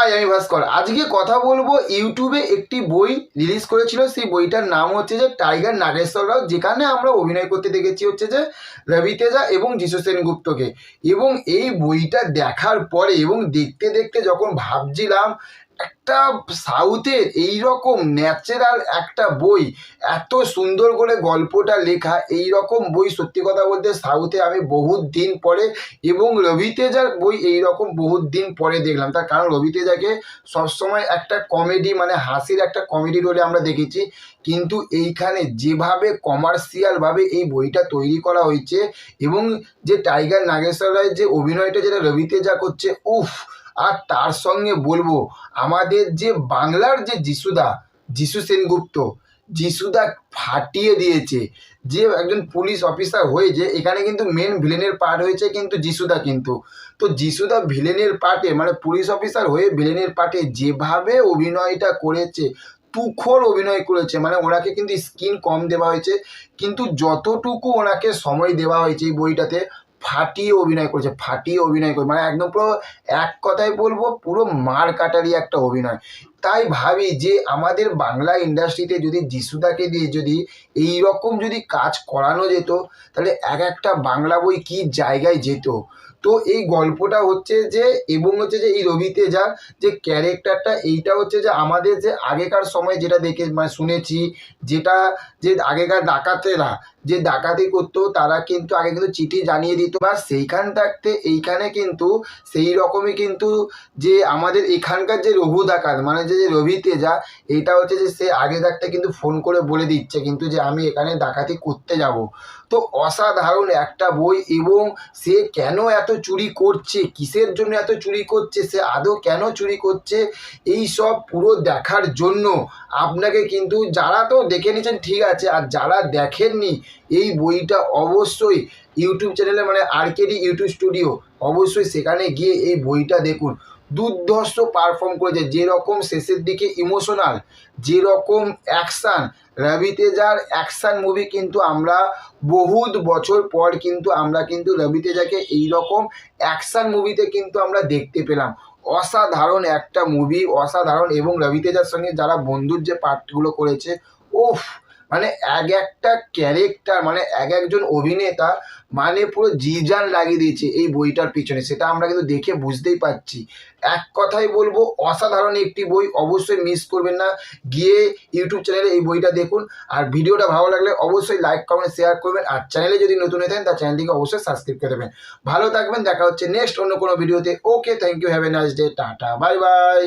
High, আমি ভাস্কর। আজকে কথা বলবো ইউটিউবে একটি বই রিলিজ করেছিল, সেই বইটার নাম হচ্ছে যে টাইগার নাগেশ্বর রাও, যেখানে আমরা অভিনয় করতে দেখেছি হচ্ছে যে রবি তেজা এবং যিশু সেনগুপ্তকে। এবং এই বইটা দেখার পরে এবং দেখতে দেখতে যখন ভাবছিলাম একটা সাউথের এইরকম ন্যাচারাল একটা বই, এত সুন্দর করে গল্পটা লেখা, এই রকম বই সত্যি কথা বলতে সাউথে আমি বহুত দিন পরে এবং রবি তেজার বই এইরকম বহুত দিন পরে দেখলাম। তার কারণ রবি তেজাকে সবসময় একটা কমেডি মানে হাসির একটা কমেডি রোলে আমরা দেখেছি, কিন্তু এইখানে যেভাবে কমার্শিয়ালভাবে এই বইটা তৈরি করা হয়েছে এবং যে টাইগার নাগেশ্বর রায়ের যে অভিনয়টা যেটা রবি তেজা করছে, উফ! আর তার সঙ্গে বলবো আমাদের যে বাংলার যে যিশু সেনগুপ্ত, যিশুদা ফাটিয়ে দিয়েছে। যে একজন পুলিশ অফিসার হয়েছে, এখানে কিন্তু মেন ভিলেনের পার্ট হয়েছে কিন্তু যিশুদা। কিন্তু তো যিশুদা ভিলেনের পার্টে মানে পুলিশ অফিসার হয়ে ভিলেনের পার্টে যেভাবে অভিনয়টা করেছে, তুখোড় অভিনয় করেছে। মানে ওনাকে কিন্তু স্ক্রিন কম দেওয়া হয়েছে, কিন্তু যতটুকু ওনাকে সময় দেওয়া হয়েছে এই বইটাতে ফাটিয়ে অভিনয় করেছে, ফাটিয়ে অভিনয় করে মানে একদম পুরো এক কথায় বলবো পুরো মার কাটারি একটা অভিনয়। তাই ভাবি যে আমাদের বাংলা ইন্ডাস্ট্রিতে যদি যিশুদাকে দিয়ে যদি এই রকম যদি কাজ করানো যেত, তাহলে এক একটা বাংলা বই কী জায়গায় যেত। তো এই গল্পটা হচ্ছে যে এবং হচ্ছে যে এই রবি তেজার যে ক্যারেক্টারটা, এইটা হচ্ছে যে আমাদের যে আগেকার সময় যেটা দেখে মানে শুনেছি, যেটা যে আগেকার ডাকাতেরা যে ডাকাতি করতো, তারা কিন্তু আগে কিন্তু চিঠি জানিয়ে দিত বা সেইখান থাকতে এইখানে কিন্তু সেই রকমই কিন্তু যে আমাদের এখানকার যে রঘু ডাকাত মানে যে রবি তেজা, এইটা হচ্ছে যে সে আগে থাকতে কিন্তু ফোন করে বলে দিচ্ছে কিন্তু যে আমি এখানে ডাকাতি করতে যাব। তো অসাধারণ একটা বই। এবং সে কেন এত চুরি করছে, কিসের জন্য এত চুরি করছে, সে আদৌ কেন চুরি করছে, এই সব পুরো দেখার জন্য আপনাকে কিন্তু যারা তো দেখে নিয়েছেন ঠিক আছে, আর যারা দেখেননি এই বইটা অবশ্যই ইউটিউব চ্যানেলে মানে আরকেডি ইউটিউব স্টুডিও, অবশ্যই সেখানে গিয়ে এই বইটা দেখুন। দুর্ধর্ষ পারফর্ম করেছে, যেরকম শেষের দিকে ইমোশনাল, যেরকম অ্যাকশান, রবি তেজার অ্যাকশান মুভি কিন্তু আমরা বহুত বছর পর কিন্তু আমরা কিন্তু রবি তেজাকে এইরকম অ্যাকশান মুভিতে কিন্তু আমরা দেখতে পেলাম। অসাধারণ একটা মুভি, অসাধারণ। এবং রবি তেজার সঙ্গে যারা বন্ধুর যে পার্টগুলো করেছে, ওফ! মানে এক একটা ক্যারেক্টার মানে এক একজন অভিনেতা মানে পুরো জিজান লাগিয়ে দিয়েছে এই বইটার পিছনে, সেটা আমরা কিন্তু দেখে বুঝতেই পারছি। এক কথাই বলবো অসাধারণ একটি বই, অবশ্যই মিস করবেন না, গিয়ে ইউটিউব চ্যানেলে এই বইটা দেখুন। আর ভিডিওটা ভালো লাগলে অবশ্যই লাইক কমেন্ট শেয়ার করবেন, আর চ্যানেলে যদি নতুন হয়ে থাকেন তার চ্যানেলটিকে অবশ্যই সাবস্ক্রাইব করে দেবেন। ভালো থাকবেন, দেখা হচ্ছে নেক্সট অন্য কোনো ভিডিওতে। Okay, thank you, have a nice day, tata, bye by.